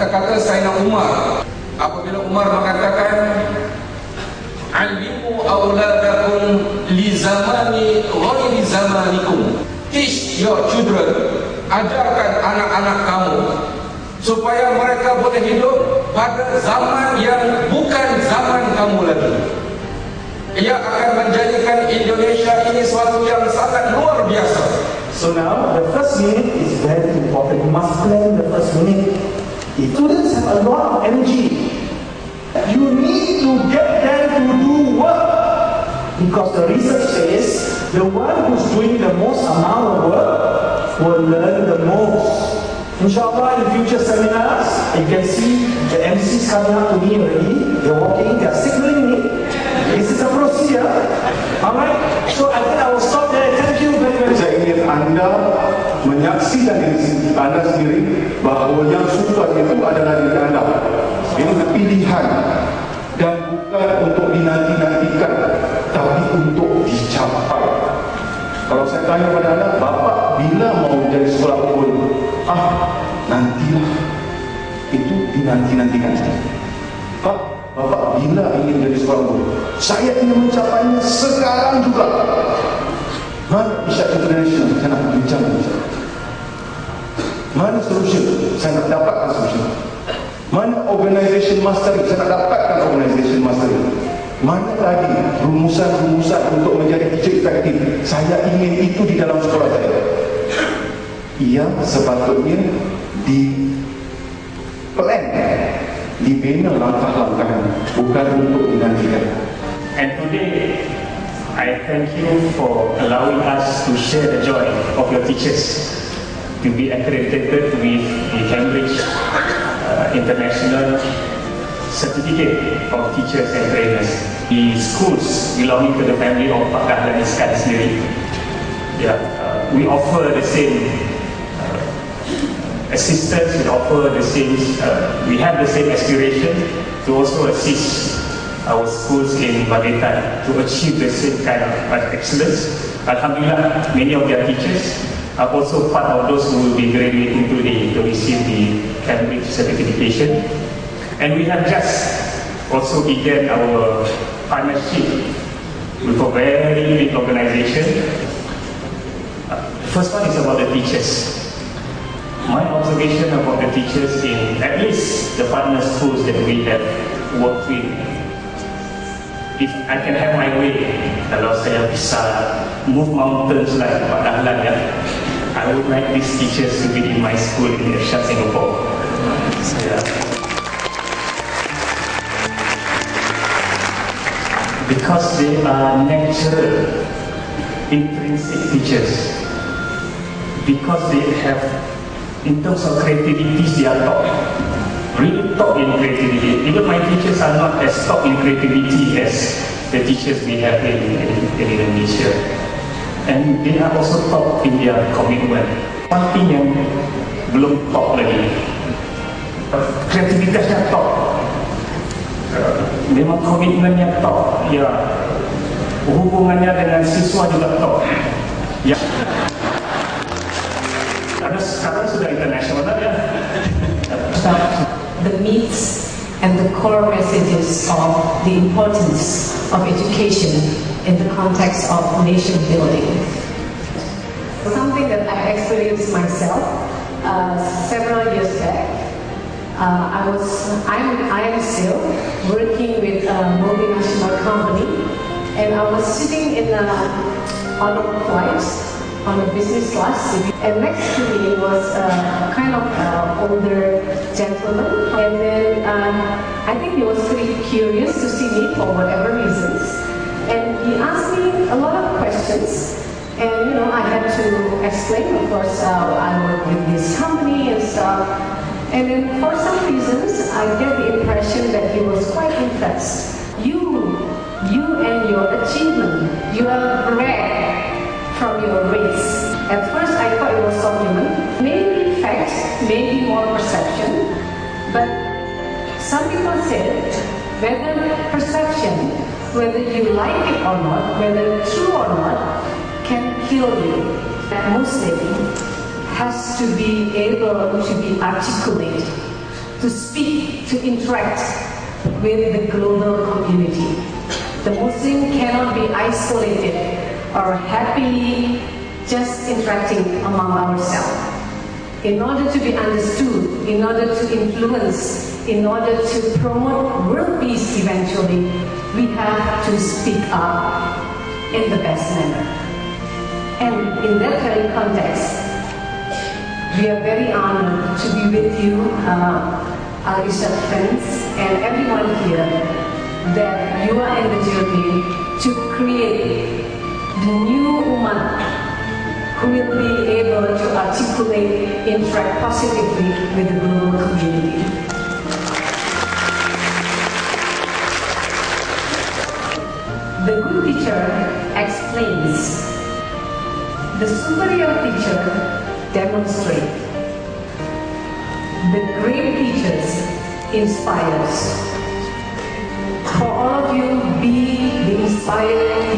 kata-kata Sayyidina Umar apabila Umar mengatakan, "Alimu auladakum li zamani ghairi zamanikum." Teach your children, ajarkan anak-anak kamu supaya mereka boleh hidup pada zaman yang bukan zaman kamu lagi. Ia akan menjadikan Indonesia ini suatu yang sangat luar biasa. So now the first minute is very important. You must plan the first minute. Students have a lot of energy. You need to get them to do work, because the research says the one who's doing the most amount of work will learn the most. Insya Allah, in future seminars, you can see the MCs coming up to me already. They're walking, they're signaling me. This is a procedure. Alright, so I think I will stop there. Thank you very much. Saya ingin Anda menyaksikan diri Anda sendiri bahawa yang sukar itu adalah diri Anda. Ini pilihan dan bukan untuk dinanti-nantikan, tapi untuk dicapai. Kalau saya tanya pada Anda, Bapak bila mau jadi sekolah pun, nantilah, itu dinanti-nantikan. Pak, Bapak bila ingin jadi sekolah pun, saya ingin mencapainya sekarang juga. Mana Isyarat International? Saya nak bincang. Mana solution? Saya nak dapatkan solution. Mana organisation mastery? Saya nak dapatkan organisation mastery. Mana lagi rumusan-rumusan untuk menjadi teacher efektif? Saya ingin itu di dalam sekolah saya. Ia sepatutnya di-plan, dibina langkah-langkahnya, bukan untuk dinantikan. And today, I thank you for allowing us to share the joy of your teachers to be accredited with the Cambridge International Certificate of Teachers and Trainers. The schools belonging to the family of Pak Dahlan Iskan sendiri, we offer the same assistance, we offer the same, we have the same aspiration to also assist our schools in Bagaitan to achieve the same kind of excellence. Alhamdulillah, many of their teachers are also part of those who will be graduating today to receive the Cambridge certification. And we have just also began our partnership with a very big organization. First one is about the teachers. My observation about the teachers in at least the partner schools that we have worked with, if I can have my way, kalau saya bisa move mountains like Pak Dahlan, I would like these teachers to be in my school in Irsyad, Singapore. Because they are natural, intrinsic teachers. Because they have, in terms of creativity, they are top. Really top in creativity. Even my teachers are not as top in creativity as the teachers we have in Indonesia. And they are also top in their commitment. One thing yang belum top lagi, kreativitasnya top, memang komitmennya top, hubungannya dengan siswa juga top. Karena sekarang sudah internasional The myths and the core messages of the importance of education in the context of nation building. Something that I experienced myself several years back. I am still working with a multinational company, and I was sitting on a flight on a business class, and next to me was a kind of older gentleman, and then I think he was pretty curious to see me for whatever reasons, and he asked me a lot of questions, and I had to explain, of course, I work with this company and stuff, and then for some reasons I get the impression that he was quite impressed. You and your achievement, you are rare from your race. At first I thought it was compliment, maybe fact, maybe more perception, but some people said whether perception, whether you like it or not, whether true or not, can kill you. A Muslim has to be able to be articulate, to speak, to interact with the global community. The Muslim cannot be isolated or happily just interacting among ourselves. In order to be understood, in order to influence, in order to promote world peace eventually, we have to speak up in the best manner. And in that very context, we are very honored to be with you, our Ustad friends, and everyone here, that you are in the journey to create the new ummah who will be able to articulate, interact positively with the global community. The good teacher explains. The superior teacher demonstrates. The great teachers inspires. For all of you, be the inspiring